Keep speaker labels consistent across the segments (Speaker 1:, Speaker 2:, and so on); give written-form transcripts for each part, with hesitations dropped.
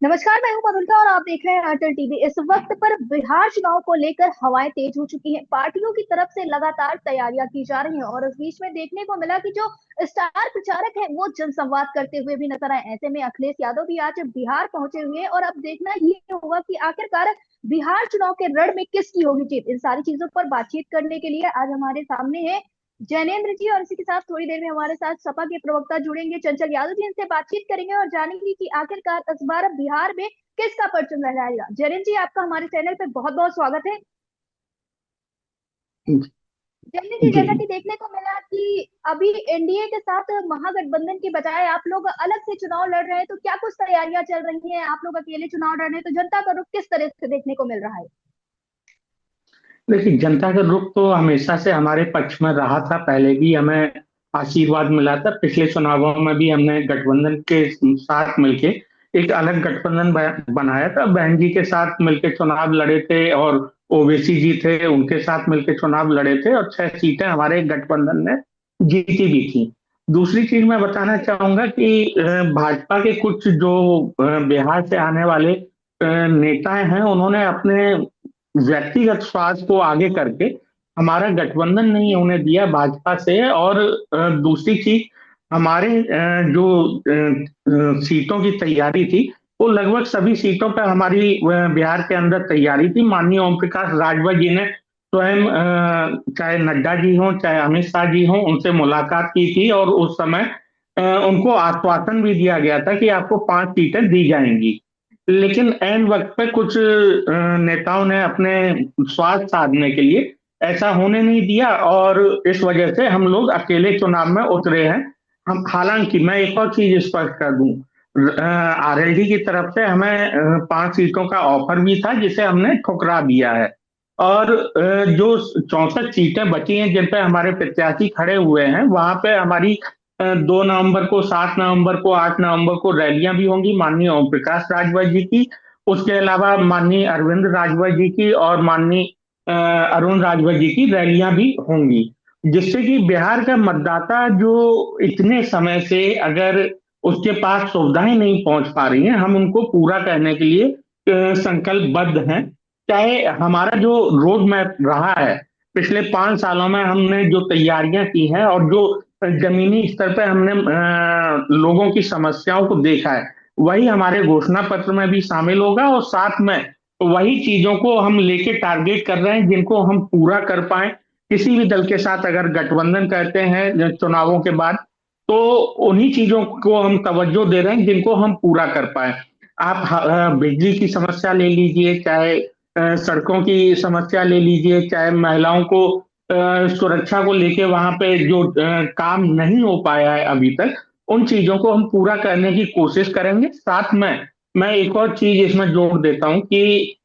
Speaker 1: नमस्कार, मैं हूं मधुलिका और आप देख रहे हैं अटल टीवी। इस वक्त पर बिहार चुनाव को लेकर हवाएं तेज हो चुकी हैं। पार्टियों की तरफ से लगातार तैयारियां की जा रही हैं और इस बीच में देखने को मिला कि जो स्टार प्रचारक हैं वो जनसंवाद करते हुए भी नजर आए। ऐसे में अखिलेश यादव भी आज बिहार पहुंचे हुए हैं और अब देखना ये होगा कि आखिरकार बिहार चुनाव के रण में किसकी होगी जीत। इन सारी चीजों पर बातचीत करने के लिए आज हमारे सामने है जैनेन्द्र जी, और इसी के साथ थोड़ी देर में हमारे साथ सपा के प्रवक्ता जुड़ेंगे चंचल यादव जी। इनसे बातचीत करेंगे और जानेंगे कि आखिरकार इस बार बिहार में किसका परचम लहराएगा। जैनेन्द्र जी, आपका हमारे चैनल पे बहुत बहुत स्वागत है। जैनेन्द्र जी, जैसा कि
Speaker 2: जी।
Speaker 1: देखने को मिला कि अभी एनडीए के साथ महागठबंधन के बजाय आप लोग अलग से चुनाव लड़ रहे हैं, तो क्या कुछ तैयारियां चल रही हैं? आप लोग अकेले चुनाव लड़ रहे हैं, तो जनता का रुख किस तरह से देखने को मिल रहा है?
Speaker 2: देखिए, जनता का रुख तो हमेशा से हमारे पक्ष में रहा था। पहले भी हमें आशीर्वाद मिला था। पिछले चुनावों में भी हमने गठबंधन के साथ मिलके एक अलग गठबंधन बनाया था। बहन जी के साथ मिलके चुनाव लड़े थे और ओवैसी जी थे, उनके साथ मिलके चुनाव लड़े थे और 6 सीटें हमारे गठबंधन ने जीती भी थी। दूसरी चीज मैं बताना चाहूंगा कि भाजपा के कुछ जो बिहार से आने वाले नेता हैं, उन्होंने अपने व्यक्तिगत स्वार्थ को आगे करके हमारा गठबंधन नहीं
Speaker 1: जी।
Speaker 2: होने दिया भाजपा से। और दूसरी चीज, हमारे जो सीटों की तैयारी थी, वो लगभग सभी सीटों पर हमारी बिहार के अंदर तैयारी थी। माननीय ओम प्रकाश राजभर जी ने स्वयं चाहे नड्डा जी हों चाहे अमित शाह जी हों, उनसे मुलाकात की थी और उस समय उनको आश्वासन भी दिया गया था कि आपको 5 सीटें दी जाएंगी। लेकिन ऐन वक्त पे कुछ नेताओं ने अपने स्वार्थ साधने के लिए ऐसा होने नहीं दिया और इस वजह से हम लोग अकेले चुनाव में उतरे हैं। हम हालांकि मैं एक और चीज स्पष्ट कर दूं, आरएलडी की तरफ से हमें 5 सीटों का ऑफर भी था जिसे हमने ठुकरा दिया है। और जो 64 सीटें बची हैं जिन पे हमारे प्रत्याशी खड़े हुए हैं, वहां पे हमारी 2 नवंबर को, 7 नवंबर को, 8 नवंबर को रैलियां भी होंगी माननीय ओम प्रकाश राजभर जी की। उसके अलावा माननीय अरविंद राजभर जी की और माननीय अरुण राजभर जी की रैलियां भी होंगी, जिससे कि बिहार का मतदाता जो इतने समय से अगर उसके पास सुविधाएं नहीं पहुंच पा रही हैं, हम उनको पूरा करने के लिए संकल्पबद्ध हैं। चाहे हमारा जो रोड मैप रहा है, पिछले 5 सालों में हमने जो तैयारियां की हैं और जो जमीनी स्तर पे हमने लोगों की समस्याओं को देखा है, वही हमारे घोषणा पत्र में भी शामिल होगा और साथ में वही चीजों को हम लेके टारगेट कर रहे हैं जिनको हम पूरा कर पाए। किसी भी दल के साथ अगर गठबंधन करते हैं चुनावों के बाद, तो उन्हीं चीजों को हम तवज्जो दे रहे हैं जिनको हम पूरा कर पाए। आप बिजली की समस्या ले लीजिए, चाहे सड़कों की समस्या ले लीजिए, चाहे महिलाओं को सुरक्षा को लेके वहां पे जो काम नहीं हो पाया है अभी तक, उन चीजों को हम पूरा करने की कोशिश करेंगे। साथ में मैं एक और चीज इसमें जोड़ देता हूं कि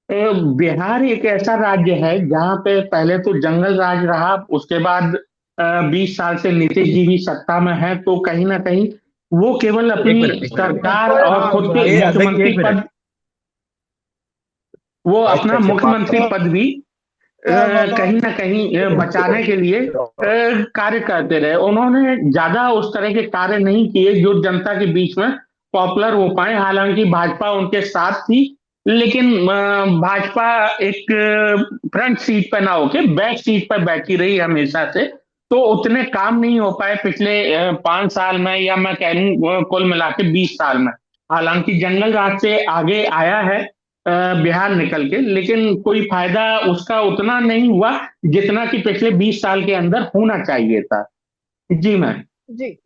Speaker 2: अ, बिहार एक ऐसा राज्य है जहां पे पहले तो जंगल राज रहा, उसके बाद 20 साल से नीतीश जी भी सत्ता में है, तो कहीं ना कहीं वो केवल
Speaker 3: एक
Speaker 2: अपनी
Speaker 3: मिनट एक
Speaker 2: सरकार
Speaker 3: मिनट
Speaker 2: और खुद के
Speaker 3: अध्यक्ष एक
Speaker 2: मुख्यमंत्री
Speaker 3: मिनट।
Speaker 2: पद, वो
Speaker 3: अच्छा
Speaker 2: अपना
Speaker 3: अच्छा
Speaker 2: मुख्यमंत्री पद भी कहीं ना कहीं बचाने के लिए कार्य करते रहे। उन्होंने ज्यादा उस तरह के कार्य नहीं किए जो जनता के बीच में पॉपुलर हो पाए। हालांकि भाजपा उनके साथ थी, लेकिन भाजपा एक फ्रंट सीट पे ना होके बैक सीट पर बैठी रही हमेशा से, तो उतने काम नहीं हो पाए पिछले 5 साल में, या मैं कह लूं कुल मिला के 20 साल में। हालांकि जंगल राज से आगे आया है बिहार निकल के, लेकिन कोई फायदा उसका उतना नहीं हुआ जितना कि पिछले 20 साल के अंदर होना चाहिए था। जी मैम।
Speaker 1: जी।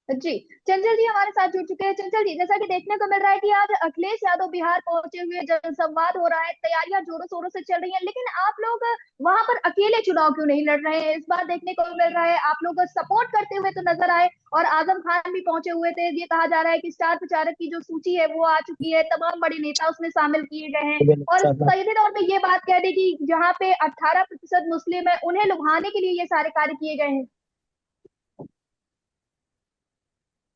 Speaker 1: जी। चंचल जी हमारे साथ जुड़ चुके हैं। चंचल जी, जैसा कि देखने को मिल रहा है कि आज अखिलेश यादव बिहार पहुंचे हुए, जनसंवाद हो रहा है, तैयारियां जोरों शोरों से चल रही हैं, लेकिन आप लोग वहां पर अकेले चुनाव क्यों नहीं लड़ रहे हैं? इस बार देखने को मिल रहा है आप लोग सपोर्ट करते हुए तो नजर आए और आजम खान भी पहुंचे हुए थे। ये कहा जा रहा है कि स्टार प्रचारक की जो सूची है वो आ चुकी है, तमाम बड़े नेता उसमें शामिल किए गए हैं। और सीधे तौर पे ये बात कह दी कि जहाँ पे 18% मुस्लिम है उन्हें लुभाने के लिए ये सारे कार्य किए गए हैं।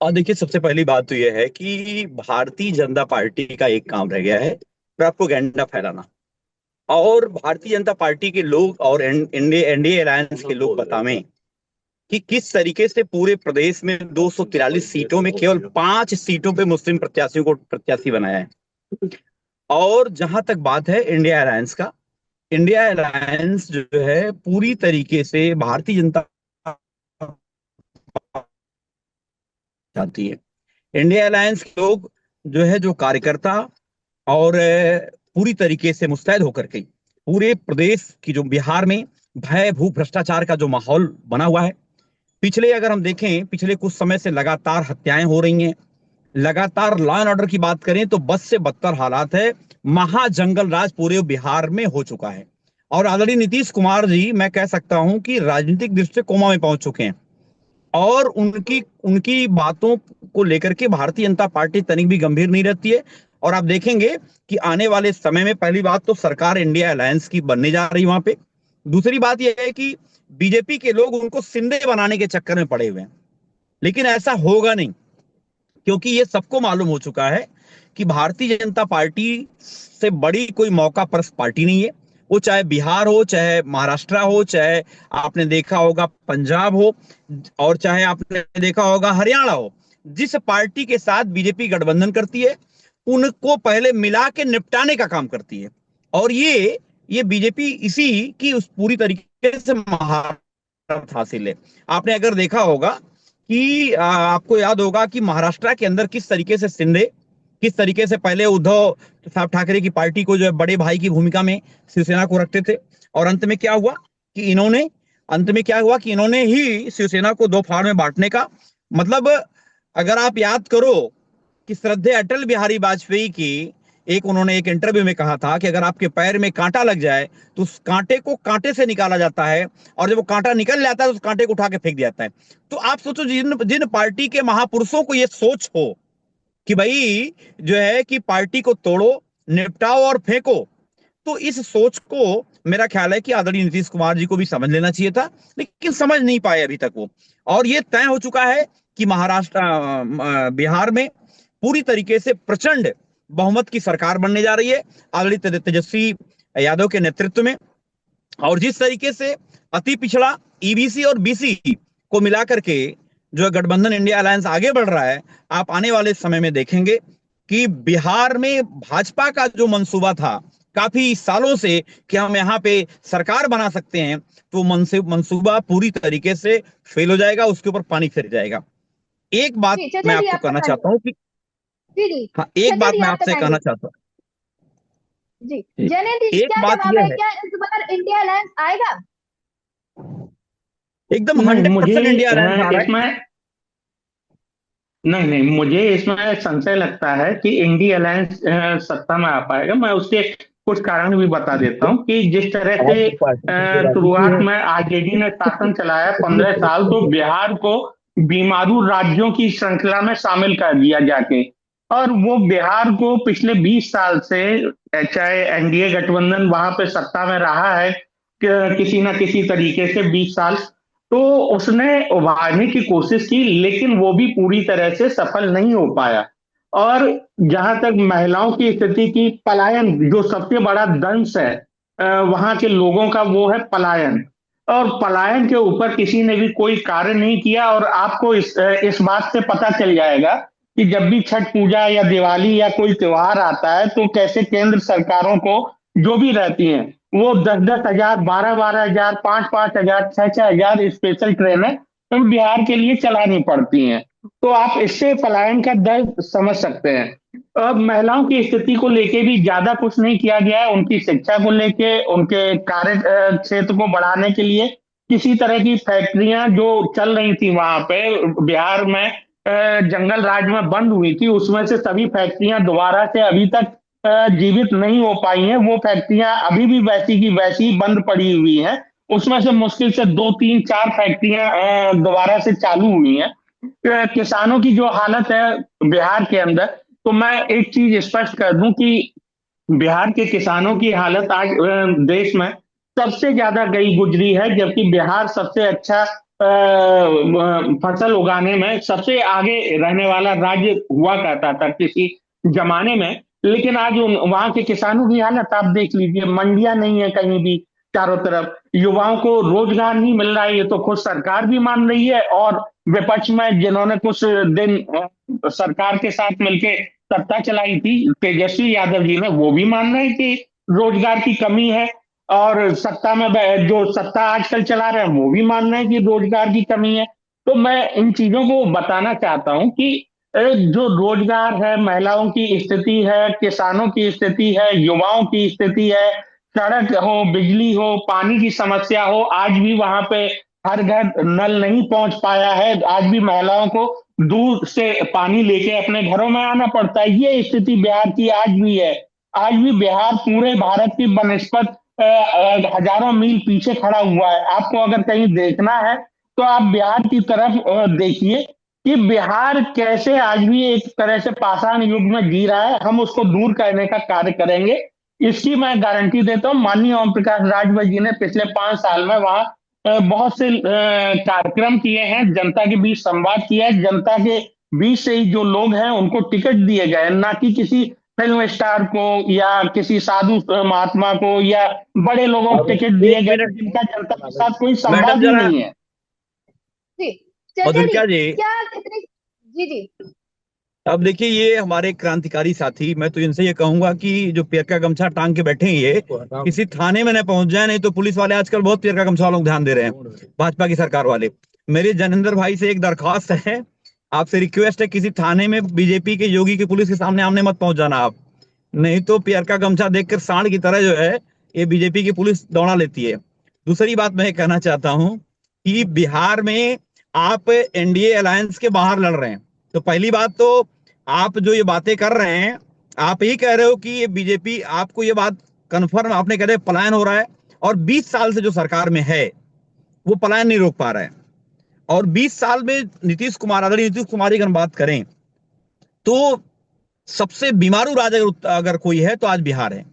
Speaker 3: और देखिए, सबसे पहली बात तो यह है कि भारतीय जनता पार्टी का एक काम रह गया है, प्रोपेगेंडा फैलाना। और भारतीय जनता पार्टी के लोग और एनडीए एनडीए अलायंस के लोग बतावें कि किस तरीके से पूरे प्रदेश में 243 सीटों में केवल 5 सीटों पे मुस्लिम प्रत्याशियों को प्रत्याशी बनाया है। और जहां तक बात है इंडिया अलायंस का, इंडिया अलायंस जो है पूरी तरीके से भारतीय जनता चाहती है। इंडिया अलायंस के लोग जो है, जो कार्यकर्ता और पूरी तरीके से मुस्तैद होकर के पूरे प्रदेश की, जो बिहार में भय भू भ्रष्टाचार का जो माहौल बना हुआ है, पिछले अगर हम देखें, पिछले कुछ समय से लगातार हत्याएं हो रही हैं, लगातार लॉ एंड ऑर्डर की बात करें तो बद से बदतर हालात है, महाजंगल राज पूरे बिहार में हो चुका है। और आदरणीय नीतीश कुमार जी, मैं कह सकता हूं कि राजनीतिक दृष्टि से कोमा में पहुंच चुके हैं। और उनकी उनकी बातों को लेकर के भारतीय जनता पार्टी तनिक भी गंभीर नहीं रहती है। और आप देखेंगे कि आने वाले समय में पहली बात तो सरकार इंडिया अलायंस की बनने जा रही है वहां पे। दूसरी बात यह है कि बीजेपी के लोग उनको सिंधे बनाने के चक्कर में पड़े हुए हैं, लेकिन ऐसा होगा नहीं, क्योंकि ये सबको मालूम हो चुका है कि भारतीय जनता पार्टी से बड़ी कोई मौका परस्त पार्टी नहीं है। वो चाहे बिहार हो, चाहे महाराष्ट्र हो, चाहे आपने देखा होगा पंजाब हो, और चाहे आपने देखा होगा हरियाणा हो, जिस पार्टी के साथ बीजेपी गठबंधन करती है उनको पहले मिला के निपटाने का काम करती है। और ये बीजेपी इसी की उस पूरी तरीके से महारत हासिल है। आपने अगर देखा होगा कि आपको याद होगा कि महाराष्ट्र के अंदर किस तरीके से शिंदे, किस तरीके से पहले उद्धव साहब ठाकरे की पार्टी को जो है बड़े भाई की भूमिका में शिवसेना को रखते थे, और अंत में क्या हुआ कि इन्होंने ही शिवसेना को दो फाड़ में बांटने का, मतलब अगर आप याद करो कि श्रद्धेय अटल बिहारी वाजपेयी की उन्होंने एक इंटरव्यू में कहा था कि अगर आपके पैर में कांटा लग जाए तो उस कांटे को कांटे से निकाला जाता है, और जब वो कांटा निकल जाता है तो उस कांटे को उठा के फेंक दिया जाता है। तो आप सोचो, जिन पार्टी के महापुरुषों को ये सोच हो कि भाई जो है कि पार्टी को तोड़ो, निपटाओ और फेंको, तो इस सोच को मेरा ख्याल है कि आदरणीय नीतीश कुमार जी को भी समझ लेना चाहिए था, लेकिन समझ नहीं पाए अभी तक वो। और ये तय हो चुका है कि बिहार में पूरी तरीके से प्रचंड बहुमत की सरकार बनने जा रही है आदरणीय तेजस्वी यादव के नेतृत्व में। और जिस तरीके से अति पिछड़ा ईबीसी और बीसी को मिलाकर के जो गठबंधन इंडिया अलायंस आगे बढ़ रहा है, आप आने वाले समय में देखेंगे कि बिहार में भाजपा का जो मंसूबा था काफी सालों से कि हम यहाँ पे सरकार बना सकते हैं, तो मंसूबा पूरी तरीके से फेल हो जाएगा, उसके ऊपर पानी फिर जाएगा। एक बात मैं आपको कहना चाहता हूँ कि हाँ, एक बात मैं आपसे कहना चाहता हूँ
Speaker 1: जी, जैनेंद्र जी,
Speaker 3: एक
Speaker 1: क्या
Speaker 3: बात
Speaker 1: जवाब
Speaker 3: यह
Speaker 1: है,
Speaker 3: है,
Speaker 1: क्या इस बार इंडिया अलायंस आएगा?
Speaker 3: एकदम
Speaker 2: नहीं,
Speaker 3: 100% इंडिया अलायंस आ
Speaker 2: मुझे
Speaker 3: रहा है।
Speaker 2: इसमें नहीं, मुझे इसमें संशय लगता है कि इंडिया अलायंस सत्ता में आ पाएगा। मैं उसके कुछ कारण भी बता देता हूँ कि जिस तरह से
Speaker 3: आपकी पार्टी की राजनीति
Speaker 2: शुरुआत
Speaker 3: है।
Speaker 2: में आरजेडी ने शासन चलाया 15 साल, तो बिहार को बीमारू राज्यों की श्रृंखला में शामिल कर दिया जाके, और वो बिहार को पिछले 20 साल से, चाहे एनडीए गठबंधन वहां पे सत्ता में रहा है किसी ना किसी तरीके से 20 साल, तो उसने उभारने की कोशिश की, लेकिन वो भी पूरी तरह से सफल नहीं हो पाया। और जहां तक महिलाओं की स्थिति की, पलायन जो सबसे बड़ा दंश है वहां के लोगों का, वो है पलायन। और पलायन के ऊपर किसी ने भी कोई कार्य नहीं किया। और आपको इस बात से पता चल जाएगा कि जब भी छठ पूजा या दिवाली या कोई त्योहार आता है, तो कैसे केंद्र सरकारों को जो भी रहती हैं, वो 10-10 हजार, 12-12 हजार, 5-5 हजार, 6-6 हजार स्पेशल ट्रेनें तो बिहार के लिए चलानी पड़ती हैं। तो आप इससे पलायन का दर्द समझ सकते हैं। अब महिलाओं की स्थिति को लेके भी ज्यादा कुछ नहीं किया गया है। उनकी शिक्षा को लेके, उनके कार्य क्षेत्र को बढ़ाने के लिए किसी तरह की फैक्ट्रियां जो चल रही थी वहां पे बिहार में, जंगल राज में बंद हुई थी, उसमें से सभी फैक्ट्रियां दोबारा से अभी तक जीवित नहीं हो पाई हैं। वो फैक्ट्रियां अभी भी वैसी की वैसी बंद पड़ी हुई हैं। उसमें से मुश्किल से 2-3-4 फैक्ट्रियां दोबारा से चालू हुई हैं। किसानों की जो हालत है बिहार के अंदर, तो मैं एक चीज स्पष्ट कर दूं कि बिहार के किसानों की हालत आज देश में सबसे ज्यादा गई गुजरी है, जबकि बिहार सबसे अच्छा फसल उगाने में सबसे आगे रहने वाला राज्य हुआ करता था किसी जमाने में। लेकिन आज वहां के किसानों की हालत आप देख लीजिए, मंडियां नहीं है कहीं भी, चारों तरफ युवाओं को रोजगार नहीं मिल रहा है, ये तो खुद सरकार भी मान रही है, और विपक्ष में जिन्होंने कुछ दिन सरकार के साथ मिलके सत्ता चलाई थी, तेजस्वी यादव जी ने, वो भी मान रहे हैं कि रोजगार की कमी है। और सत्ता में जो सत्ता आजकल चला रहे हैं वो भी मान रहे हैं कि रोजगार की कमी है। तो मैं इन चीजों को बताना चाहता हूं कि जो रोजगार है, महिलाओं की स्थिति है, किसानों की स्थिति है, युवाओं की स्थिति है, सड़क हो, बिजली हो, पानी की समस्या हो, आज भी वहां पे हर घर नल नहीं पहुंच पाया है, आज भी महिलाओं को दूर से पानी लेके अपने घरों में आना पड़ता है। ये स्थिति बिहार की आज भी है। आज भी बिहार पूरे भारत की बनस्पत हजारों मील पीछे खड़ा हुआ है। आपको अगर कहीं देखना है तो आप बिहार की तरफ देखिए कि बिहार कैसे आज भी एक तरह से पाषाण युग में जी रहा है। हम उसको दूर करने का कार्य करेंगे, इसकी मैं गारंटी देता हूँ। माननीय ओम प्रकाश राजभर जी ने पिछले 5 साल में वहां बहुत से कार्यक्रम किए हैं, जनता के बीच संवाद किया है, जनता के बीच से ही जो लोग हैं उनको टिकट दिए गए, ना कि किसी फिल्म स्टार को या किसी साधु महात्मा को या बड़े लोगों को
Speaker 3: अब
Speaker 2: टिकट
Speaker 3: एक
Speaker 2: दिए गए
Speaker 3: मिनट
Speaker 2: जिनका जनता के साथ कोई
Speaker 3: मैडम
Speaker 2: संवाद ही
Speaker 3: जरा,
Speaker 2: नहीं है।
Speaker 1: जी चर्चा जी,
Speaker 3: मधुलिका जी,
Speaker 1: क्या कितने, जी जी
Speaker 3: अब देखिए ये हमारे क्रांतिकारी साथी, मैं तो इनसे ये कहूंगा कि जो पियर का गमछा टांग के बैठे हैं ये किसी थाने में न पहुंच जाए, नहीं तो पुलिस वाले आजकल बहुत पियर का गमछा वालों को ध्यान दे रहे हैं, भाजपा की सरकार वाले। मेरे जनेंद्र भाई से एक दरखास्त है, आपसे रिक्वेस्ट है, किसी थाने में बीजेपी के योगी की पुलिस के सामने आमने मत पहुंच जाना आप, नहीं तो पियर का गमछा देखकर सांड की तरह जो है ये बीजेपी की पुलिस दौड़ा लेती है। दूसरी बात मैं कहना चाहता हूं कि बिहार में आप एनडीए अलायंस के बाहर लड़ रहे हैं, तो पहली बात तो आप जो ये बातें कर रहे हैं, आप ही कह रहे हो कि ये बीजेपी, आपको ये बात कंफर्म, आपने कह रहे पलायन हो रहा है, और 20 साल से जो सरकार में है वो पलायन नहीं रोक पा रहा है। और 20 साल में नीतीश कुमार, आदरणीय नीतीश कुमार की अगर हम बात करें तो सबसे बीमारू राज्य अगर कोई है तो आज बिहार है।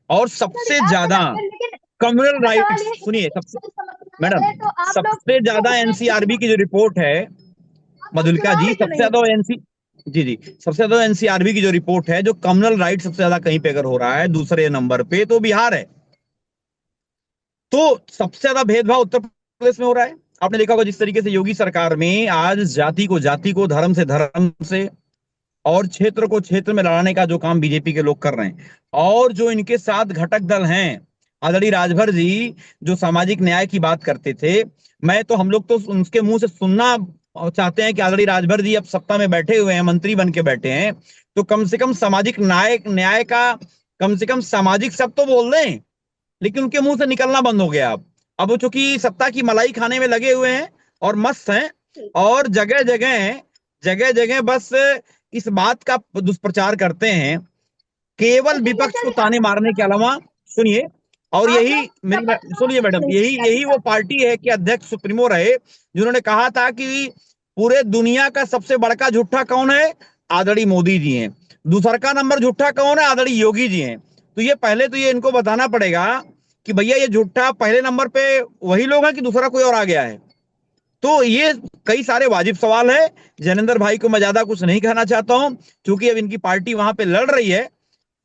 Speaker 3: और
Speaker 1: चलिए,
Speaker 3: सबसे
Speaker 1: आप
Speaker 3: ज्यादा
Speaker 1: बताइए, लेकिन
Speaker 3: कम्युनल
Speaker 1: मेरा सवाल
Speaker 3: राइट्स,
Speaker 1: ये है कि
Speaker 3: सुनिए, सबसे,
Speaker 1: कोई समस्या
Speaker 3: मैडम,
Speaker 1: है तो आप लोग
Speaker 3: सबसे ज्यादा
Speaker 1: क्यों
Speaker 3: एनसीआरबी की जो रिपोर्ट है,
Speaker 1: आप लोग
Speaker 3: मधुलिका
Speaker 1: चुनाव
Speaker 3: जी,
Speaker 1: में क्यों
Speaker 3: सबसे
Speaker 1: नहीं
Speaker 3: ज्यादा
Speaker 1: उतरे?
Speaker 3: एनसी जी जी सबसे ज्यादा एनसीआरबी की जो रिपोर्ट है, जो कम्युनल राइट सबसे ज्यादा कहीं पे अगर हो रहा है दूसरे नंबर पे तो बिहार है। तो सबसे ज्यादा भेदभाव उत्तर प्रदेश में हो रहा है। आपने देखा होगा जिस तरीके से योगी सरकार में आज जाति को, धर्म से और क्षेत्र को क्षेत्र में लड़ाने का जो काम बीजेपी के लोग कर रहे हैं, और जो इनके साथ घटक दल हैं, आदरणीय राजभर जी जो सामाजिक न्याय की बात करते थे, मैं तो, हम लोग तो उनके मुंह से सुनना चाहते हैं कि आदरणीय राजभर जी अब सत्ता में बैठे हुए हैं, मंत्री बन के बैठे हैं, तो कम से कम सामाजिक न्याय न्याय का कम से कम सामाजिक शब्द तो बोल दें, लेकिन उनके मुंह से निकलना बंद हो गया। अब वो चूंकि सत्ता की मलाई खाने में लगे हुए हैं और मस्त हैं, और जगह जगह बस इस बात का दुष्प्रचार करते हैं, केवल
Speaker 1: लेकिन
Speaker 3: विपक्ष
Speaker 1: चर्चा
Speaker 3: को
Speaker 1: जी,
Speaker 3: ताने मारने के अलावा। सुनिए, और
Speaker 1: आप
Speaker 3: यही
Speaker 1: लोग
Speaker 3: मेरी,
Speaker 1: समझदार
Speaker 3: सुनिए
Speaker 1: क्यों
Speaker 3: मैडम,
Speaker 1: नहीं
Speaker 3: यही
Speaker 1: है
Speaker 3: यही वो
Speaker 1: ऐसा?
Speaker 3: पार्टी है कि अध्यक्ष सुप्रीमो रहे जिन्होंने कहा था कि पूरे दुनिया का सबसे बड़का झूठा कौन है, आदरणीय मोदी जी हैं, दूसरा का नंबर झूठा कौन है, आदरणीय योगी जी हैं। तो ये पहले तो ये इनको बताना पड़ेगा कि भैया ये झूठा पहले नंबर पे वही लोग हैं कि दूसरा कोई और आ गया है। तो ये कई सारे वाजिब सवाल है। जैनेंद्र भाई को मैं ज्यादा कुछ नहीं कहना चाहता हूं, क्योंकि अब इनकी पार्टी वहां पे लड़ रही है,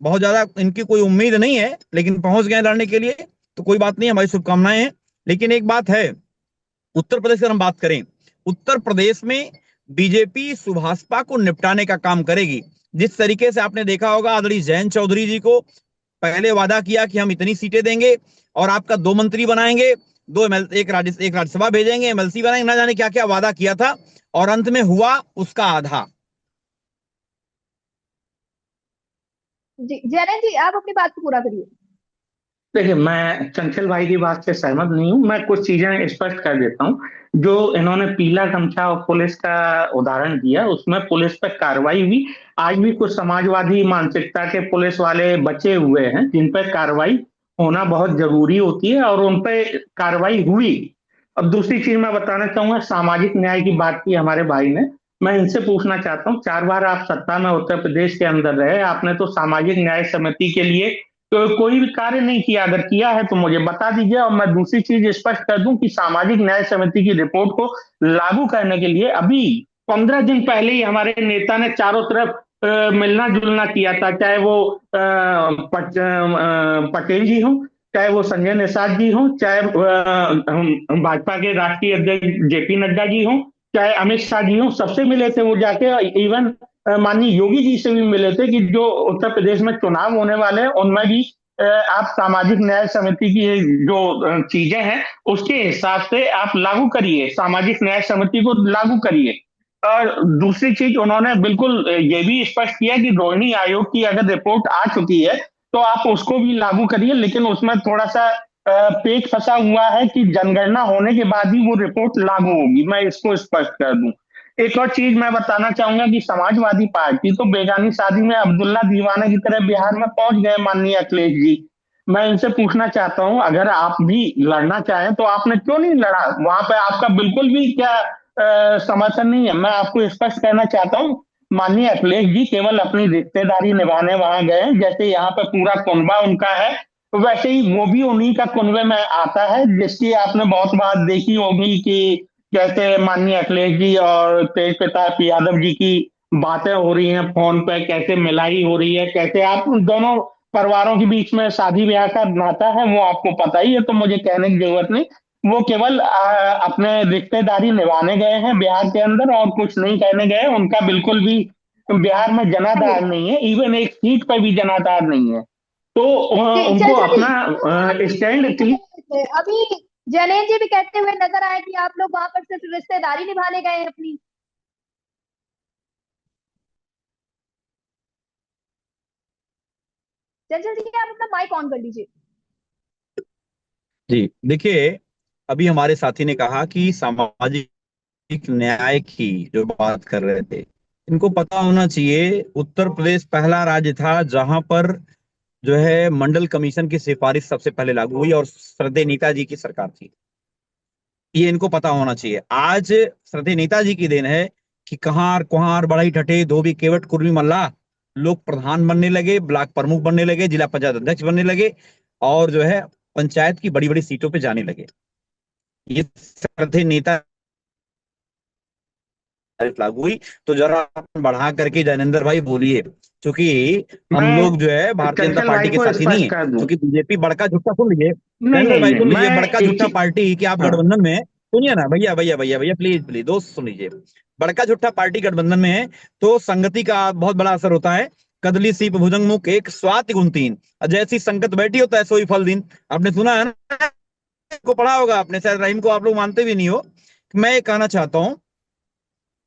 Speaker 3: बहुत ज्यादा इनकी कोई उम्मीद नहीं है, लेकिन पहुंच गए लड़ने के लिए, तो कोई बात नहीं, हमारी शुभकामनाएं हैं। लेकिन एक बात है, उत्तर प्रदेश की हम बात करें, उत्तर प्रदेश में बीजेपी सुभाषपा को निपटाने का काम करेगी। जिस तरीके से आपने देखा होगा, आदरणीय जयंत चौधरी जी को पहले वादा किया कि हम इतनी सीटें देंगे और आपका 2 मंत्री बनाएंगे, एक राज्यसभा भेजेंगे, एमएलसी बनाएंगे, ना जाने क्या क्या वादा किया था, और अंत में हुआ उसका आधा।
Speaker 1: जी जयराम जी, आप अपनी बात को पूरा करिए।
Speaker 2: देखिए, मैं चंचल भाई की बात से सहमत नहीं हूँ। मैं कुछ चीजें स्पष्ट कर देता हूँ। जो इन्होंने पीला गमछा और पुलिस का उदाहरण दिया, उसमें पुलिस पर कार्रवाई हुई। आज भी कुछ समाजवादी मानसिकता के पुलिस वाले बचे हुए हैं जिन पर कार्रवाई होना बहुत जरूरी होती है, और उन पर कार्रवाई हुई। अब दूसरी चीज मैं बताना चाहूंगा, सामाजिक न्याय की बात की हमारे भाई ने। मैं इनसे पूछना चाहता हूँ, 4 बार आप सत्ता में उत्तर प्रदेश के अंदर रहे, आपने तो सामाजिक न्याय समिति के लिए तो कोई भी कार्य नहीं किया। अगर किया है तो मुझे बता दीजिए। और मैं दूसरी चीज स्पष्ट कर दूं कि सामाजिक न्याय समिति की रिपोर्ट को लागू करने के लिए अभी 15 दिन पहले ही हमारे नेता ने चारों तरफ मिलना जुलना किया था, चाहे वो पटेल जी हो, चाहे वो संजय निषाद जी हो, चाहे भाजपा के राष्ट्रीय अध्यक्ष जेपी नड्डा जी हो, चाहे अमित शाह जी हो, सबसे मिले थे वो जाके। इवन माननीय योगी जी से भी मिले थे कि जो उत्तर प्रदेश में चुनाव होने वाले हैं उनमें भी आप सामाजिक न्याय समिति की जो चीजें हैं उसके हिसाब से आप लागू करिए, सामाजिक न्याय समिति को लागू करिए। और दूसरी चीज उन्होंने बिल्कुल ये भी स्पष्ट किया कि रोहिणी आयोग की अगर रिपोर्ट आ चुकी है तो आप उसको भी लागू करिए, लेकिन उसमें थोड़ा सा पेच फंसा हुआ है कि जनगणना होने के बाद ही वो रिपोर्ट लागू होगी। मैं इसको स्पष्ट कर दूं। एक और चीज मैं बताना चाहूंगा कि समाजवादी पार्टी तो बेगानी शादी में अब्दुल्ला दीवाना की तरह बिहार में पहुंच गए माननीय अखिलेश जी। मैं इनसे पूछना चाहता हूं, अगर आप भी लड़ना चाहें तो आपने क्यों नहीं लड़ा? वहां पे आपका बिल्कुल भी क्या समर्थन नहीं है? मैं आपको स्पष्ट कहना चाहता हूँ, माननीय अखिलेश जी केवल अपनी रिश्तेदारी निभाने वहां गए। जैसे यहाँ पे पूरा कुनबा उनका है, तो वैसे ही वो भी उन्हीं का कुनबे में आता है, जिसकी आपने बहुत बात देखी होगी कि कैसे माननीय अखिलेश जी और तेज प्रताप यादव जी की बातें हो रही हैं फोन पे, कैसे मिलाई हो रही है, कैसे आप दोनों परिवारों के बीच में शादी ब्याह का नाता है, वो आपको पता ही है, तो मुझे कहने की जरूरत नहीं। वो केवल अपने रिश्तेदारी निभाने गए हैं बिहार के अंदर और कुछ नहीं कहने गए। उनका बिल्कुल भी बिहार में जनाधार नहीं है, इवन एक सीट पर भी जनाधार नहीं है। तो उनको
Speaker 1: चंचल जी,
Speaker 2: अपना स्टैंड
Speaker 1: अभी जैनेन जी भी कहते हुए नजर आए कि आप लोग वहां पर सिर्फ रिश्तेदारी निभाने गए हैं अपनी। चंचल जी, आप अपना माइक ऑन कर लीजिए।
Speaker 3: जी देखिए, अभी हमारे साथी ने कहा कि सामाजिक न्याय की जो बात कर रहे थे, इनको पता होना चाहिए उत्तर प्रदेश पहला राज्य था जहां पर जो है मंडल कमीशन की सिफारिश सबसे पहले लागू हुई और श्रद्धेय नेताजी की सरकार थी। ये इनको पता होना चाहिए। आज श्रद्धेय नेताजी की देन है कि कहार कुहार बढ़ई ठठे धोबी केवट कुर्मी मल्ला लोग प्रधान बनने लगे, ब्लॉक प्रमुख बनने लगे, जिला पंचायत अध्यक्ष बनने लगे और जो है पंचायत की बड़ी बड़ी सीटों पे जाने लगे। ये श्रद्धेय नेता लागू हुई। तो जरा बढ़ा करके जैनेंद्र भाई बोलिए, क्योंकि हम लोग जो है भारतीय जनता
Speaker 2: चंचल
Speaker 3: पार्टी
Speaker 2: भाई
Speaker 3: के
Speaker 2: को
Speaker 3: साथी नहीं
Speaker 2: स्पष्ट
Speaker 3: है,
Speaker 2: कर दूं।
Speaker 3: क्योंकि बीजेपी बड़का झूठा, सुन लीजिए
Speaker 2: नहीं
Speaker 3: जैनेंद्र
Speaker 2: नहीं
Speaker 3: भाई,
Speaker 2: नहीं,
Speaker 3: सुन लीजिए,
Speaker 2: मैं
Speaker 3: बड़का
Speaker 2: एक
Speaker 3: झूठा
Speaker 2: चीज।
Speaker 3: पार्टी कि आप
Speaker 2: हाँ
Speaker 3: गठबंधन में सुनिए ना भैया भैया भैया भैया, प्लीज प्लीज दोस्त सुन लीजिए। बड़का झूठा पार्टी गठबंधन में है तो संगति का बहुत बड़ा असर होता है। कदली सीप भुजंग मुख एक स्वाति गुण तीन, जैसी संगत बैठी हो तैसो ही फल दिन। आपने सुना है ना, को पढ़ा होगा आपने, शायद रहीम को आप लोग मानते भी नहीं हो। मैं ये कहना चाहता हूं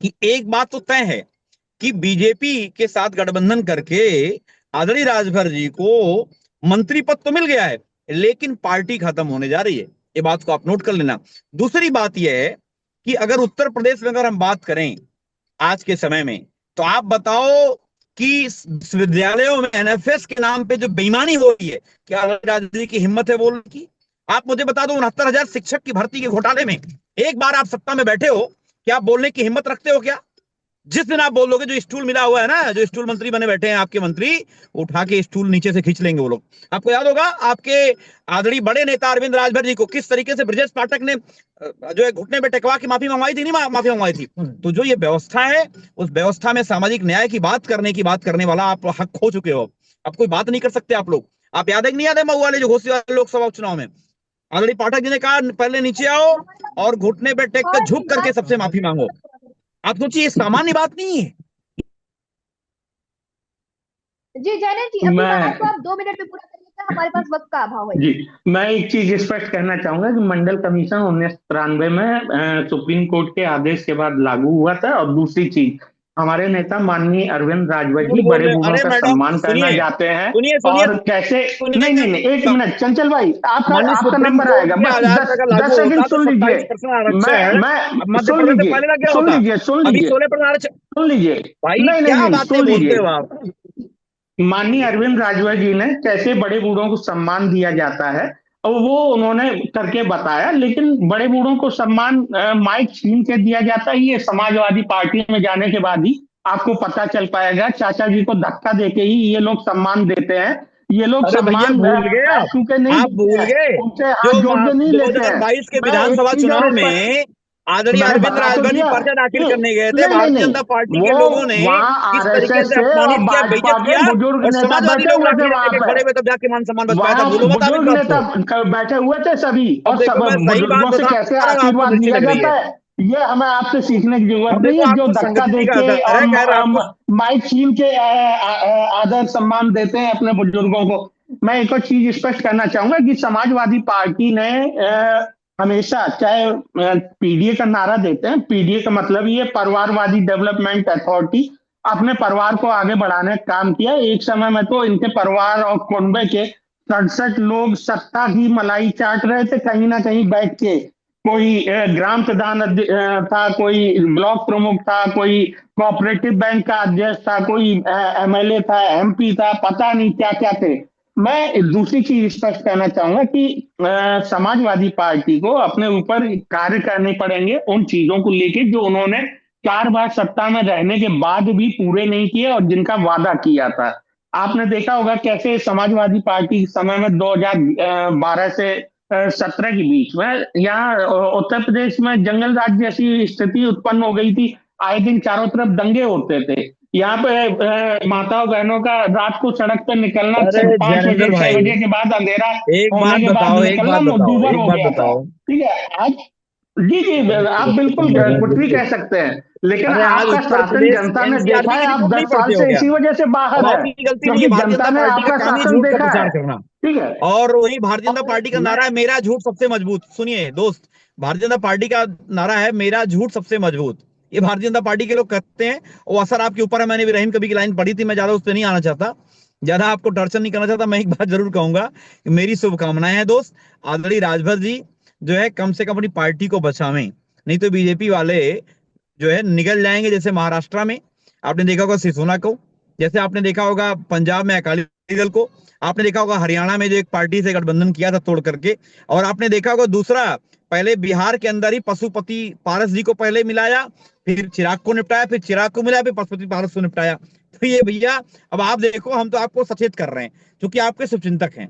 Speaker 3: कि एक बात तो तय है कि बीजेपी के साथ गठबंधन करके आदरणीय राजभर जी को मंत्री पद तो मिल गया है, लेकिन पार्टी खत्म होने जा रही है। ये बात को आप नोट कर लेना। दूसरी बात यह है कि अगर उत्तर प्रदेश में अगर हम बात करें आज के समय में, तो आप बताओ कि विश्वविद्यालयों में एनएफएस के नाम पे जो बेईमानी हो रही है, क्या राजनीति की हिम्मत है बोलने की? आप मुझे बता दो, 69,000 शिक्षक की भर्ती के घोटाले में एक बार आप सत्ता में बैठे हो, क्या आप बोलने की हिम्मत रखते हो क्या? जिस दिन आप बोल दोगे, जो स्टूल मिला हुआ है ना, जो स्टूल मंत्री बने बैठे हैं आपके मंत्री, उठा के स्टूल नीचे से खींच लेंगे वो लोग। आपको याद होगा आपके आदरणीय बड़े नेता अरविंद राजभर जी को किस तरीके से ब्रजेश पाठक ने जो है घुटने पे टेकवा की माफी मंगवाई थी, नहीं माफी मंगवाई थी। तो जो ये व्यवस्था है, उस व्यवस्था में सामाजिक न्याय की बात करने वाला आप हक खो चुके हो। अब कोई बात नहीं कर सकते आप लोग। आप याद है कि नहीं याद है मऊ वाले जो घोषित वाले लोकसभा चुनाव में आदरणीय पाठक जी ने कहा पहले नीचे आओ और घुटने पे टेक कर झुक करके सबसे माफी मांगो। आप सोचिए, ये सामान्य बात नहीं है।
Speaker 1: जी जैनेन जी, अपनी बात को
Speaker 2: मैं
Speaker 1: आप 2 मिनट में पूरा करिएगा, हमारे पास वक्त का अभाव है।
Speaker 2: जी, मैं एक चीज स्पष्ट करना चाहूंगा कि मंडल कमीशन 1993 में सुप्रीम कोर्ट के आदेश के बाद लागू हुआ था। और दूसरी चीज, हमारे नेता माननीय अरविंद राजभर
Speaker 3: झूठ
Speaker 2: जी
Speaker 3: बोल
Speaker 2: बड़े
Speaker 3: रहे,
Speaker 2: बूढ़ों
Speaker 3: अरे
Speaker 2: का
Speaker 3: मैडम
Speaker 2: सम्मान करना
Speaker 3: सुनिए
Speaker 2: चाहते हैं।
Speaker 3: सुनिए सुनिए
Speaker 2: और कैसे, नहीं नहीं नहीं, एक
Speaker 3: सुनिए,
Speaker 2: मिनट चंचल भाई, आपका
Speaker 3: माननीय
Speaker 2: आपका
Speaker 3: सुप्रीम
Speaker 2: नंबर
Speaker 3: कोर्ट
Speaker 2: आएगा,
Speaker 3: के
Speaker 2: बस
Speaker 3: आधार पर
Speaker 2: दस
Speaker 3: अगर लागू
Speaker 2: 10 सेकंड
Speaker 3: होता तो
Speaker 2: सुन लीजिए।
Speaker 3: 27%
Speaker 2: मैं
Speaker 3: आरक्षण अब
Speaker 2: मैं
Speaker 3: मध्य
Speaker 2: सुन
Speaker 3: प्रदेश में
Speaker 2: लीजिए,
Speaker 3: पहले लग गया
Speaker 2: सुन
Speaker 3: होता।
Speaker 2: लीजिए, सुन
Speaker 3: अभी
Speaker 2: लीजिए,
Speaker 3: 16% आरक्षण।
Speaker 2: सुन लीजिए।
Speaker 3: भाई
Speaker 2: नहीं नहीं
Speaker 3: क्या
Speaker 2: नहीं,
Speaker 3: बातें
Speaker 2: सुन
Speaker 3: बोलते
Speaker 2: लीजिए।
Speaker 3: हो आप?
Speaker 2: माननीय अरविंद राजभर जी ने कैसे बड़े बूढ़ों को सम्मान दिया जाता है और वो उन्होंने करके बताया। लेकिन बड़े बूढ़ों को सम्मान माइक छीन के दिया जाता है, ये समाजवादी पार्टी में जाने के बाद ही आपको पता चल पाएगा। चाचा जी को धक्का देके ही ये लोग सम्मान देते हैं। ये लोग
Speaker 3: अरे भैया
Speaker 2: सम्मान
Speaker 3: भूल गए
Speaker 2: पैर छू के नहीं
Speaker 3: आप
Speaker 2: देते
Speaker 3: भूल
Speaker 2: हैं,
Speaker 3: गए
Speaker 2: उनसे
Speaker 3: जो
Speaker 2: हाथ जोड़ के नहीं लेते हैं।
Speaker 3: 2022 के
Speaker 2: मैं एक
Speaker 3: विधानसभा
Speaker 2: चीज और
Speaker 3: चुनाव
Speaker 2: स्पष्ट,
Speaker 3: में आदरणीय
Speaker 2: मैंने
Speaker 3: अरविंद
Speaker 2: बता तो
Speaker 3: राजभर जी
Speaker 2: दिया
Speaker 3: पर्चा दाखिल
Speaker 2: कि
Speaker 3: करने गए थे,
Speaker 2: नहीं नहीं
Speaker 3: भारतीय
Speaker 2: नहीं,
Speaker 3: जनता पार्टी के
Speaker 2: वो
Speaker 3: लोगों ने
Speaker 2: वहाँ
Speaker 3: इस तरीके
Speaker 2: आरएसएस
Speaker 3: से
Speaker 2: से और
Speaker 3: अपमानित किया,
Speaker 2: भाजपा
Speaker 3: बेइज्जत
Speaker 2: के
Speaker 3: किया,
Speaker 2: बुजुर्ग
Speaker 3: और
Speaker 2: नेता
Speaker 3: समाजवादी
Speaker 2: बैठे
Speaker 3: लोग
Speaker 2: हुए थे
Speaker 3: लाठी
Speaker 2: वहां
Speaker 3: लेके
Speaker 2: पे।
Speaker 3: खड़े हुए, तब जाके मान सम्मान बच पाया था।
Speaker 2: वहां
Speaker 3: भूलो मत आप इस
Speaker 2: बुजुर्ग
Speaker 3: बात
Speaker 2: नेता
Speaker 3: को।
Speaker 2: बैठे हुए थे सभी,
Speaker 3: अब
Speaker 2: और सब
Speaker 3: देखो, मैं सही बात
Speaker 2: बुजुर्गों से
Speaker 3: बता
Speaker 2: कैसे
Speaker 3: रहा हूँ, आपको
Speaker 2: आशीर्वाद
Speaker 3: मिर्ची
Speaker 2: दिया
Speaker 3: लग रही
Speaker 2: जाता
Speaker 3: है।
Speaker 2: है, ये हमें आपसे सीखने की जरूरत
Speaker 3: अब
Speaker 2: नहीं
Speaker 3: देखो,
Speaker 2: है। जो
Speaker 3: आपको
Speaker 2: धक्का
Speaker 3: संगति का
Speaker 2: देके
Speaker 3: असर
Speaker 2: और
Speaker 3: है, खैर आपको।
Speaker 2: माइक छीन के आदर सम्मान देते हैं अपने बुजुर्गों को। मैं एक और चीज स्पष्ट करना चाहूंगा कि समाजवादी पार्टी ने हमेशा, चाहे पीडीए का नारा देते हैं, पीडीए का मतलब ये परिवारवादी डेवलपमेंट अथॉरिटी, अपने परिवार को आगे बढ़ाने का काम किया। एक समय में तो इनके परिवार और कुनबे के 67 लोग सत्ता की मलाई चाट रहे थे कहीं ना कहीं बैठ के। कोई ग्राम प्रधान था, कोई ब्लॉक प्रमुख था, कोई कोऑपरेटिव बैंक का अध्यक्ष था, कोई एमएलए था, एमपी था, पता नहीं क्या क्या थे। मैं दूसरी चीज स्पष्ट कहना चाहूंगा कि समाजवादी पार्टी को अपने ऊपर कार्य करने पड़ेंगे उन चीजों को लेके जो उन्होंने 4 बार सत्ता में रहने के बाद भी पूरे नहीं किए और जिनका वादा किया था। आपने देखा होगा कैसे समाजवादी पार्टी समय में 2012 से 17 के बीच में यहाँ उत्तर प्रदेश में जंगल राज जैसी स्थिति उत्पन्न हो गई थी। आए दिन चारों तरफ दंगे होते थे। यहाँ पे माताओं बहनों का रात को सड़क पर निकलना,
Speaker 3: अरे
Speaker 2: 5 बजे
Speaker 3: जैनेंद्र
Speaker 2: 6 बजे
Speaker 3: भाई,
Speaker 2: के बाद अंधेरा
Speaker 3: एक
Speaker 2: होने
Speaker 3: बात
Speaker 2: के बाद
Speaker 3: बताओ, एक
Speaker 2: निकलना
Speaker 3: बात बताओ,
Speaker 2: मुद्दूबर
Speaker 3: एक
Speaker 2: हो
Speaker 3: बात
Speaker 2: गया था।
Speaker 3: बताओ।
Speaker 2: ठीक है आज, जी जी, आप बिल्कुल कुछ भी कह सकते हैं, लेकिन
Speaker 3: अरे आज
Speaker 2: आपका
Speaker 3: उत्तर
Speaker 2: शासन
Speaker 3: प्रदेश
Speaker 2: जनता ने देखा
Speaker 3: एनसीआरबी
Speaker 2: है।
Speaker 3: की
Speaker 2: आप
Speaker 3: रिपोर्ट नहीं
Speaker 2: 10 साल
Speaker 3: पढ़ते हो
Speaker 2: से
Speaker 3: क्या?
Speaker 2: इसी वजह से
Speaker 3: अब
Speaker 2: बाहर है,
Speaker 3: आपकी गलती नहीं है,
Speaker 2: क्योंकि
Speaker 3: भारतीय
Speaker 2: जनता
Speaker 3: जनता
Speaker 2: ने
Speaker 3: पार्टी का
Speaker 2: आपका
Speaker 3: काम ही
Speaker 2: शासन
Speaker 3: झूठ का
Speaker 2: देखा
Speaker 3: प्रचार
Speaker 2: है।
Speaker 3: करना।
Speaker 2: ठीक है,
Speaker 3: और वही भारतीय जनता
Speaker 2: और
Speaker 3: पार्टी का
Speaker 2: मैं
Speaker 3: नारा है, मेरा झूठ सबसे मजबूत। सुनिए दोस्त, भारतीय जनता पार्टी का नारा है, मेरा झूठ सबसे मजबूत। ये भारतीय जनता पार्टी के लोग कहते हैं, वो असर आपके ऊपर है। मैंने भी रहीम कभी की लाइन पढ़ी थी, मैं ज्यादा उस पर नहीं आना चाहता, ज्यादा आपको टर्चर नहीं करना चाहता। मैं एक बात जरूर कहूंगा कि मेरी शुभकामनाएं हैं दोस्त, आदरणीय राजभर जी जो है कम से कम अपनी पार्टी को बचावें, नहीं तो बीजेपी वाले जो है निगल जाएंगे। जैसे महाराष्ट्र में आपने देखा होगा शिवसेना को, जैसे आपने देखा होगा पंजाब में अकाली दल को, आपने देखा होगा हरियाणा में जो एक पार्टी से गठबंधन किया था तोड़ करके, और आपने देखा होगा दूसरा, पहले बिहार के अंदर ही पशुपति पारस जी को पहले मिलाया, फिर चिराग को निपटाया, फिर चिराग को मिलाया, फिर पशुपति पारस को निपटाया। तो ये भैया, अब आप देखो, हम तो आपको सचेत कर रहे हैं क्योंकि आपके शुभचिंतक हैं।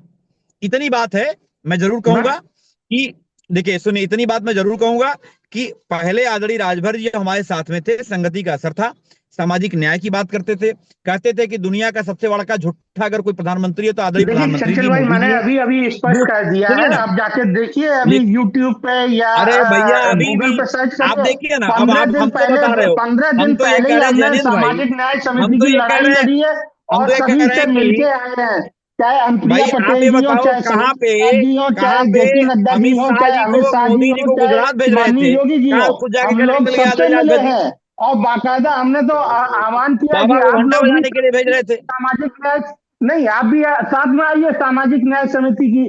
Speaker 3: इतनी बात है, मैं जरूर कहूंगा कि देखिए सुनिए, इतनी बात मैं जरूर कहूंगा कि पहले आदरणीय राजभर जी हमारे साथ में थे, संगति का असर था, सामाजिक न्याय की बात करते थे, कहते थे कि दुनिया का सबसे बड़ा झूठा अगर कोई प्रधानमंत्री है तो आदरणीय
Speaker 2: देखिए
Speaker 3: प्रधानमंत्री
Speaker 2: चंचल
Speaker 3: जी
Speaker 2: भाई,
Speaker 3: मोदी
Speaker 2: मैंने
Speaker 3: जी है।
Speaker 2: अभी अभी स्पष्ट कर दिया
Speaker 3: सुनिए
Speaker 2: है,
Speaker 3: ना,
Speaker 2: आप जाके देखिए अभी यूट्यूब पे या
Speaker 3: अरे भैया अभी
Speaker 2: गूगल
Speaker 3: भी
Speaker 2: पे सर्च
Speaker 3: आप
Speaker 2: करिए।
Speaker 3: देखिए ना, अब
Speaker 2: 15
Speaker 3: आप
Speaker 2: दिन
Speaker 3: हमको
Speaker 2: पहले
Speaker 3: बता रहे हो,
Speaker 2: 15 दिन
Speaker 3: हम तो ये
Speaker 2: पहले
Speaker 3: कह
Speaker 2: ही
Speaker 3: रहे हैं
Speaker 2: हमने
Speaker 3: जैनेंद्र भाई,
Speaker 2: सामाजिक न्याय
Speaker 3: हम
Speaker 2: समिति
Speaker 3: तो
Speaker 2: की
Speaker 3: ये कह
Speaker 2: लड़ाई
Speaker 3: रहे हैं,
Speaker 2: लड़ी है
Speaker 3: हम
Speaker 2: और
Speaker 3: तो ये कह
Speaker 2: सभी
Speaker 3: रहे
Speaker 2: से
Speaker 3: हैं
Speaker 2: मिलके
Speaker 3: कि
Speaker 2: आए हैं। चाहे अनुप्रिया
Speaker 3: भाई आप
Speaker 2: पटेल
Speaker 3: ये
Speaker 2: जी हो,
Speaker 3: बताओ
Speaker 2: चाहे
Speaker 3: कहाँ पे,
Speaker 2: शर्मिला जी हो,
Speaker 3: कहाँ
Speaker 2: चाहे
Speaker 3: पे
Speaker 2: जेपी नड्डा जी
Speaker 3: अमित
Speaker 2: हो,
Speaker 3: शाह
Speaker 2: चाहे
Speaker 3: जी को
Speaker 2: अमित शाह जी
Speaker 3: मोदी जी
Speaker 2: हो,
Speaker 3: को
Speaker 2: चाहे
Speaker 3: गुजरात भेज रहे
Speaker 2: माननीय
Speaker 3: थे,
Speaker 2: योगी जी
Speaker 3: क्या
Speaker 2: हो,
Speaker 3: कुछ जाके
Speaker 2: हम
Speaker 3: करेक्ट
Speaker 2: लोग
Speaker 3: कर लिया
Speaker 2: सबसे
Speaker 3: आदरणीय
Speaker 2: मिले
Speaker 3: राजभर जी?
Speaker 2: हैं। और बाकायदा हमने तो आह्वान किया कि
Speaker 3: बाबा को
Speaker 2: आप
Speaker 3: घंटा
Speaker 2: लोग भी
Speaker 3: बजाने के लिए भेज रहे थे।
Speaker 2: सामाजिक न्याय, नहीं आप भी साथ में आइए सामाजिक न्याय समिति की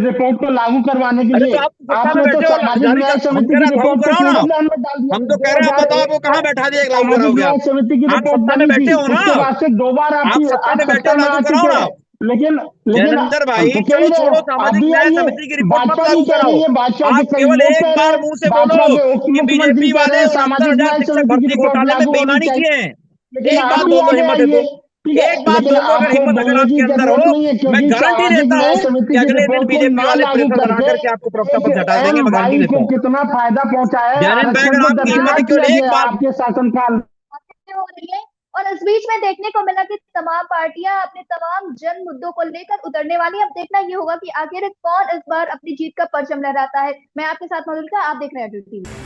Speaker 2: रिपोर्ट को लागू करवाने के
Speaker 3: अरे
Speaker 2: लिए।
Speaker 3: तो आप सत्ता में
Speaker 2: आपने तो
Speaker 3: बैठे हो,
Speaker 2: सामाजिक
Speaker 3: जारी
Speaker 2: न्याय
Speaker 3: कर, हम
Speaker 2: समिति
Speaker 3: कह
Speaker 2: की
Speaker 3: रहे हैं लागू
Speaker 2: रिपोर्ट को
Speaker 3: कराओ ना।
Speaker 2: कूड़ेदान में डाल दिया
Speaker 3: हम
Speaker 2: था।
Speaker 3: तो कह रहे हैं, आप बताओ
Speaker 2: 2001
Speaker 3: वो कहाँ
Speaker 2: में
Speaker 3: बैठा दिया, लागू
Speaker 2: सामाजिक
Speaker 3: कराओगे
Speaker 2: न्याय
Speaker 3: आप?
Speaker 2: समिति की
Speaker 3: आप
Speaker 2: रिपोर्ट
Speaker 3: सत्ता में
Speaker 2: बनी थी,
Speaker 3: बैठे हो ना,
Speaker 2: उसके बाद से 2 बार
Speaker 3: आप सत्ता
Speaker 2: आप
Speaker 3: में बैठे
Speaker 2: सत्ता
Speaker 3: हो,
Speaker 2: में आ
Speaker 3: लागू कराओ
Speaker 2: चुके
Speaker 3: ना।
Speaker 2: हैं। लेकिन लेकिन
Speaker 3: जैनेंद्र
Speaker 2: हम
Speaker 3: भाई
Speaker 2: तो कह
Speaker 3: चलो
Speaker 2: रहे
Speaker 3: छोड़ो,
Speaker 2: हैं आप
Speaker 3: सामाजिक
Speaker 2: भी
Speaker 3: न्याय
Speaker 2: आइए।
Speaker 3: समिति की रिपोर्ट मत
Speaker 2: भाजपा भी
Speaker 3: लागू
Speaker 2: कह
Speaker 3: कराओ।
Speaker 2: रही है, भाजपा के
Speaker 3: आप
Speaker 2: कई
Speaker 3: केवल
Speaker 2: लोग
Speaker 3: एक
Speaker 2: कह रहे
Speaker 3: बार
Speaker 2: हैं,
Speaker 3: मुंह से बोलो
Speaker 2: भाजपा के उप
Speaker 3: कि
Speaker 2: मुख्यमंत्री
Speaker 3: बीजेपी
Speaker 2: कह रहे
Speaker 3: वाले
Speaker 2: हैं
Speaker 3: 69,000
Speaker 2: सामाजिक न्याय
Speaker 3: शिक्षक
Speaker 2: समिति की
Speaker 3: भर्ती
Speaker 2: रिपोर्ट
Speaker 3: घोटाले में
Speaker 2: लागू होनी
Speaker 3: बेईमानी
Speaker 2: चाहिए।
Speaker 3: किए हैं।
Speaker 2: लेकिन
Speaker 3: एक
Speaker 2: आप
Speaker 3: बात
Speaker 2: भी
Speaker 3: बोल दो,
Speaker 2: आगे
Speaker 3: हिम्मत है
Speaker 2: आइए।
Speaker 3: तो,
Speaker 2: ठीक है,
Speaker 3: एक बात
Speaker 2: लेकिन
Speaker 3: बोल दो, अगर
Speaker 2: आपको
Speaker 3: हिम्मत अगर
Speaker 2: बोलने की
Speaker 3: आपके अंदर
Speaker 2: जरूरत
Speaker 3: हो,
Speaker 2: नहीं है,
Speaker 3: मैं
Speaker 2: क्योंकि
Speaker 3: गारंटी
Speaker 2: सामाजिक
Speaker 3: देता
Speaker 2: न्याय
Speaker 3: हूं
Speaker 2: समिति
Speaker 3: कि
Speaker 2: की
Speaker 3: अगले दिन
Speaker 2: रिपोर्ट को
Speaker 3: बीजेपी
Speaker 2: ना
Speaker 3: वाले
Speaker 2: लागू
Speaker 3: पेपर बना
Speaker 2: करके
Speaker 3: करके आपको प्रवक्ता
Speaker 2: एक
Speaker 3: पद से हटा देंगे,
Speaker 2: अहम
Speaker 3: मैं गारंटी
Speaker 2: भाई
Speaker 3: देता
Speaker 2: को
Speaker 3: हूँ।
Speaker 2: कितना फायदा पहुंचाया है।
Speaker 3: जैनेंद्र भाई
Speaker 2: आरक्षण
Speaker 3: अगर
Speaker 2: को
Speaker 3: आपकी हिम्मत है,
Speaker 2: दरकिनार
Speaker 3: केवल
Speaker 2: किया
Speaker 3: एक
Speaker 2: गया
Speaker 3: बात,
Speaker 2: आपके शासनकाल।
Speaker 1: हो रही है। और इस बीच में देखने को मिला कि तमाम पार्टियां अपने तमाम जन मुद्दों को लेकर उतरने वाली है। अब देखना ये होगा कि आखिर कौन इस बार अपनी जीत का परचम लहराता है। मैं आपके साथ मधुलिका, आप देख रहे हैं टीवी।